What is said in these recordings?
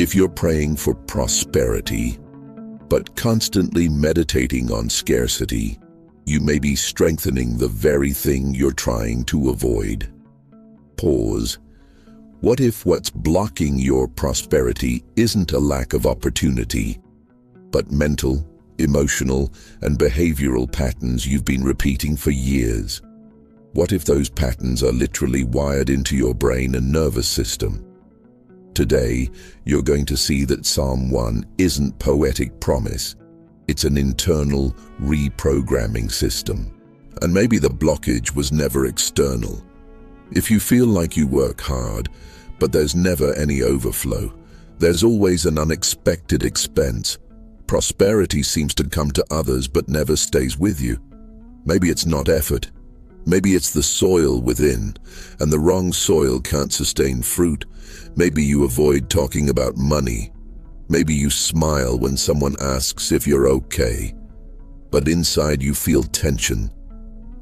If you're praying for prosperity, but constantly meditating on scarcity, you may be strengthening the very thing you're trying to avoid. Pause. What if what's blocking your prosperity isn't a lack of opportunity, but mental, emotional, and behavioral patterns you've been repeating for years? What if those patterns are literally wired into your brain and nervous system? Today, you're going to see that Psalm 1 isn't poetic promise. It's an internal reprogramming system. And maybe the blockage was never external. If you feel like you work hard, but there's never any overflow, there's always an unexpected expense. Prosperity seems to come to others but never stays with you. Maybe it's not effort. Maybe it's the soil within, and the wrong soil can't sustain fruit. Maybe you avoid talking about money. Maybe you smile when someone asks if you're okay, but inside you feel tension.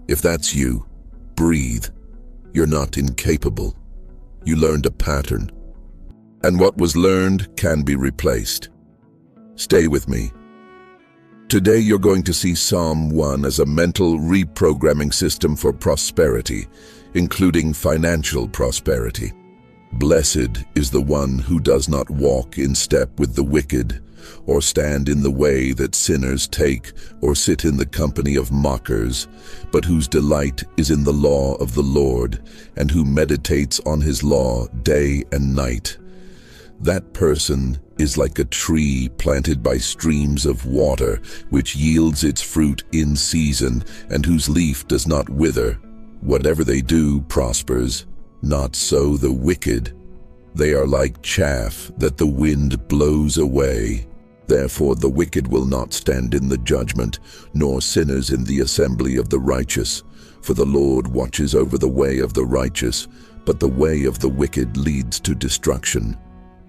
If that's you, breathe. You're not incapable. You learned a pattern, and what was learned can be replaced. Stay with me. Today you're going to see Psalm 1 as a mental reprogramming system for prosperity, including financial prosperity. Blessed is the one who does not walk in step with the wicked, or stand in the way that sinners take, or sit in the company of mockers, but whose delight is in the law of the Lord, and who meditates on his law day and night. That person is like a tree planted by streams of water, which yields its fruit in season, and whose leaf does not wither. Whatever they do prospers. Not so the wicked. They are like chaff that the wind blows away. Therefore the wicked will not stand in the judgment, nor sinners in the assembly of the righteous. For the Lord watches over the way of the righteous, but the way of the wicked leads to destruction.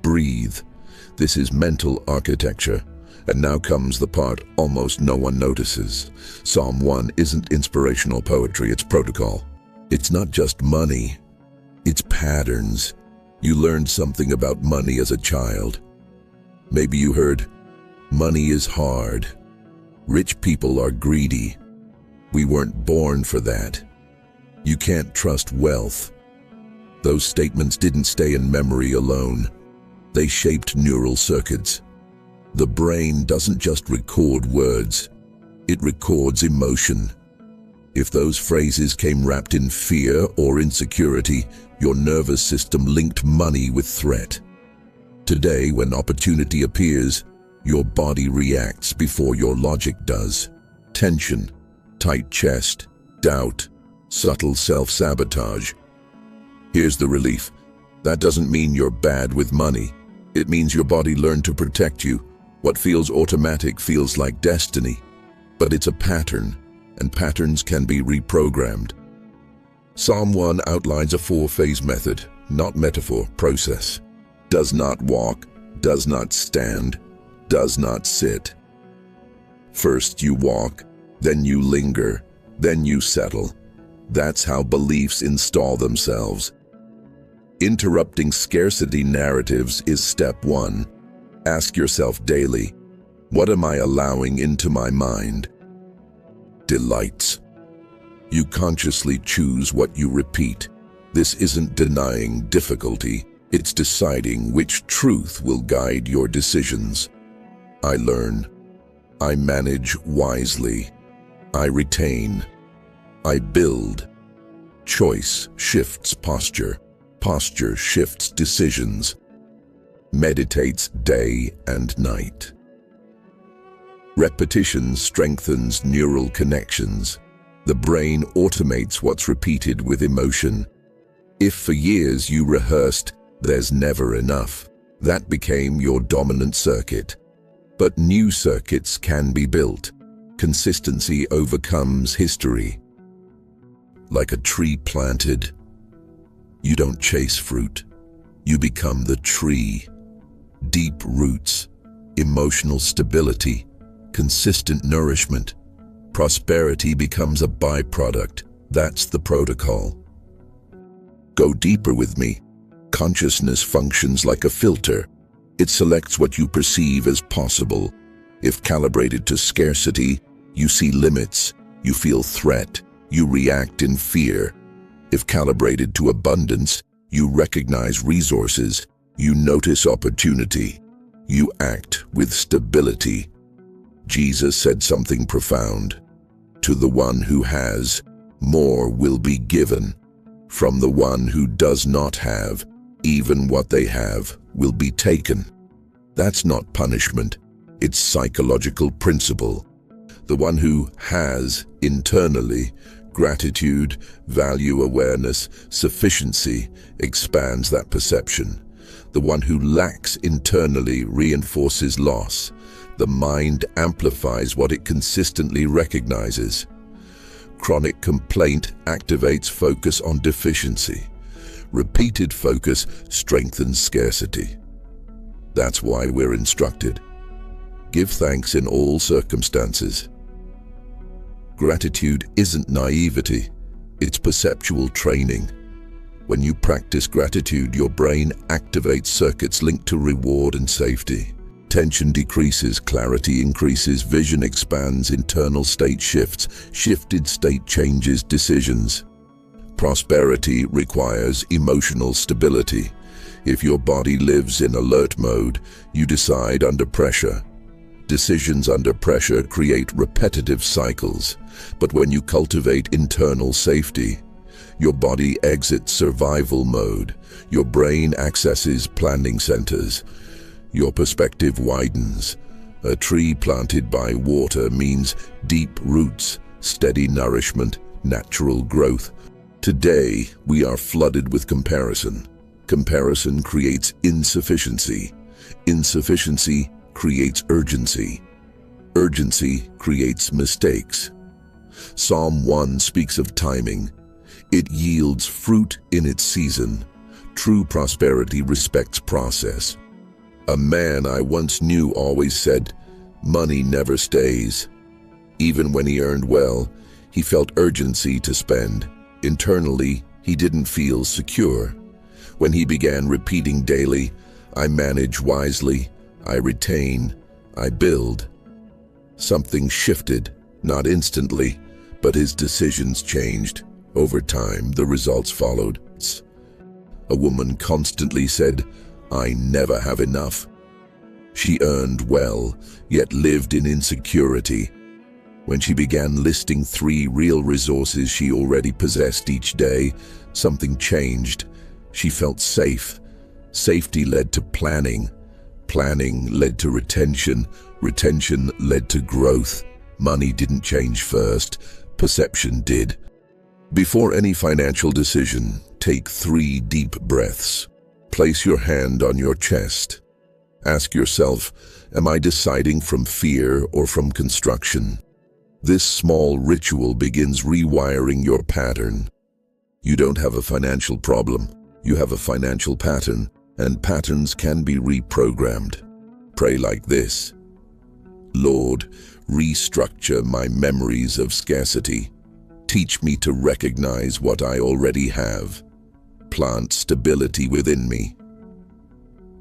Breathe. This is mental architecture. And now comes the part almost no one notices. Psalm 1 isn't inspirational poetry, it's protocol. It's not just money. It's patterns. You learned something about money as a child. Maybe you heard, money is hard. Rich people are greedy. We weren't born for that. You can't trust wealth. Those statements didn't stay in memory alone. They shaped neural circuits. The brain doesn't just record words. It records emotion. If those phrases came wrapped in fear or insecurity, your nervous system linked money with threat. Today, when opportunity appears, your body reacts before your logic does. Tension, tight chest, doubt, subtle self-sabotage. Here's the relief. That doesn't mean you're bad with money. It means your body learned to protect you. What feels automatic feels like destiny. But it's a pattern, and patterns can be reprogrammed. Psalm 1 outlines a 4-phase method, not metaphor, process. Does not walk, does not stand, does not sit. First you walk, then you linger, then you settle. That's how beliefs install themselves. Interrupting scarcity narratives is step 1. Ask yourself daily, what am I allowing into my mind? Delights. You consciously choose what you repeat. This isn't denying difficulty, it's deciding which truth will guide your decisions. I learn. I manage wisely. I retain. I build. Choice shifts posture. Posture shifts decisions. Meditates day and night. Repetition strengthens neural connections. The brain automates what's repeated with emotion. If for years you rehearsed, there's never enough, that became your dominant circuit. But new circuits can be built. Consistency overcomes history. Like a tree planted, you don't chase fruit. You become the tree. Deep roots, emotional stability, consistent nourishment. Prosperity becomes a byproduct. That's the protocol. Go deeper with me. Consciousness functions like a filter. It selects what you perceive as possible. If calibrated to scarcity, you see limits, you feel threat, you react in fear. If calibrated to abundance, you recognize resources, you notice opportunity, you act with stability. Jesus said something profound. To the one who has, more will be given. From the one who does not have, even what they have will be taken. That's not punishment, it's psychological principle. The one who has internally gratitude, value awareness, sufficiency expands that perception. The one who lacks internally reinforces loss. The mind amplifies what it consistently recognizes. Chronic complaint activates focus on deficiency. Repeated focus strengthens scarcity. That's why we're instructed. Give thanks in all circumstances. Gratitude isn't naivety, it's perceptual training. When you practice gratitude, your brain activates circuits linked to reward and safety. Tension decreases, clarity increases, vision expands, internal state shifts, shifted state changes decisions. Prosperity requires emotional stability. If your body lives in alert mode, you decide under pressure. Decisions under pressure create repetitive cycles, but when you cultivate internal safety, your body exits survival mode, your brain accesses planning centers, your perspective widens. A tree planted by water means deep roots, steady nourishment, natural growth. Today, we are flooded with comparison. Comparison creates insufficiency. Insufficiency creates urgency. Urgency creates mistakes. Psalm 1 speaks of timing. It yields fruit in its season. True prosperity respects process. A man I once knew always said, "Money never stays." Even when he earned well, he felt urgency to spend. Internally, he didn't feel secure. When he began repeating daily, "I manage wisely, I retain, I build," something shifted, not instantly, but his decisions changed. Over time, the results followed. A woman constantly said, "I never have enough." She earned well, yet lived in insecurity. When she began listing 3 real resources she already possessed each day, something changed. She felt safe. Safety led to planning. Planning led to retention. Retention led to growth. Money didn't change first, perception did. Before any financial decision, take 3 deep breaths. Place your hand on your chest. Ask yourself, am I deciding from fear or from construction? This small ritual begins rewiring your pattern. You don't have a financial problem. You have a financial pattern, and patterns can be reprogrammed. Pray like this: Lord, restructure my memories of scarcity. Teach me to recognize what I already have. Plant stability within me.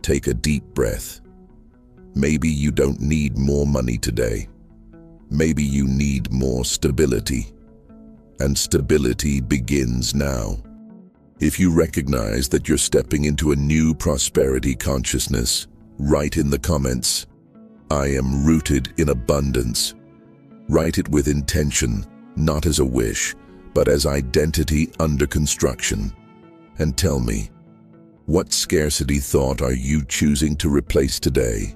Take a deep breath. Maybe you don't need more money today. Maybe you need more stability. And stability begins now. If you recognize that you're stepping into a new prosperity consciousness, write in the comments, "I am rooted in abundance." Write it with intention, not as a wish, but as identity under construction. And tell me, what scarcity thought are you choosing to replace today?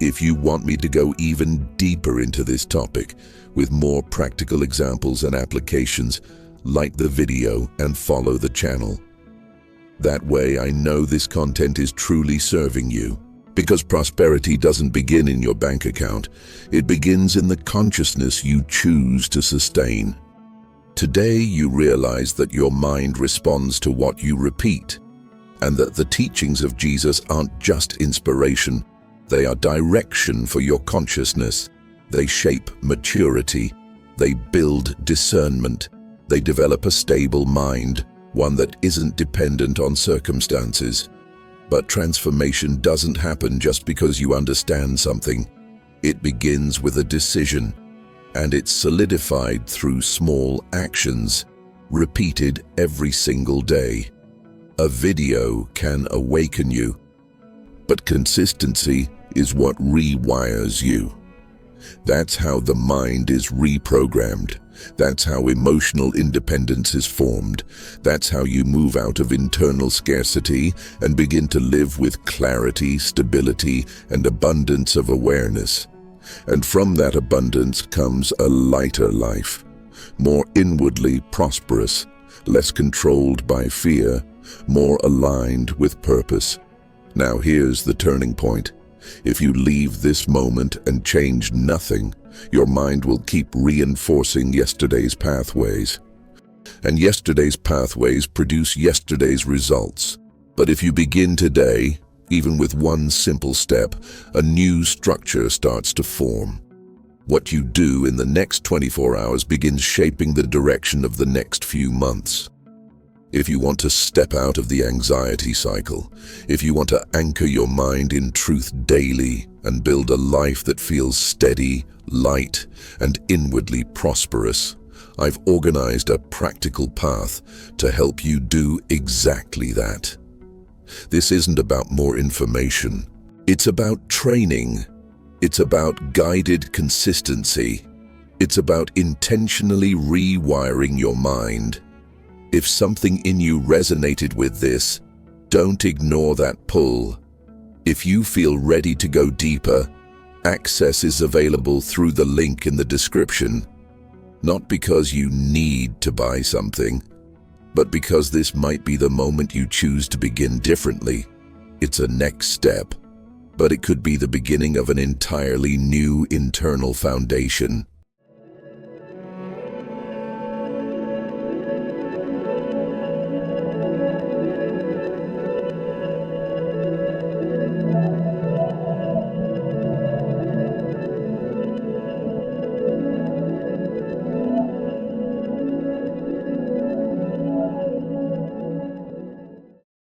If you want me to go even deeper into this topic with more practical examples and applications, like the video and follow the channel. That way I know this content is truly serving you. Because prosperity doesn't begin in your bank account, it begins in the consciousness you choose to sustain. Today you realize that your mind responds to what you repeat, and that the teachings of Jesus aren't just inspiration, they are direction for your consciousness. They shape maturity, they build discernment, they develop a stable mind, one that isn't dependent on circumstances. But transformation doesn't happen just because you understand something. It begins with a decision, and it's solidified through small actions, repeated every single day. A video can awaken you, but consistency is what rewires you. That's how the mind is reprogrammed. That's how emotional independence is formed. That's how you move out of internal scarcity and begin to live with clarity, stability, and abundance of awareness. And from that abundance comes a lighter life, more inwardly prosperous, less controlled by fear, more aligned with purpose. Now here's the turning point. If you leave this moment and change nothing, your mind will keep reinforcing yesterday's pathways. And yesterday's pathways produce yesterday's results. But if you begin today, even with one simple step, a new structure starts to form. What you do in the next 24 hours begins shaping the direction of the next few months. If you want to step out of the anxiety cycle, if you want to anchor your mind in truth daily and build a life that feels steady, light, and inwardly prosperous, I've organized a practical path to help you do exactly that. This isn't about more information. It's about training. It's about guided consistency. It's about intentionally rewiring your mind. If something in you resonated with this, don't ignore that pull. If you feel ready to go deeper, access is available through the link in the description. Not because you need to buy something, but because this might be the moment you choose to begin differently. It's a next step, but it could be the beginning of an entirely new internal foundation.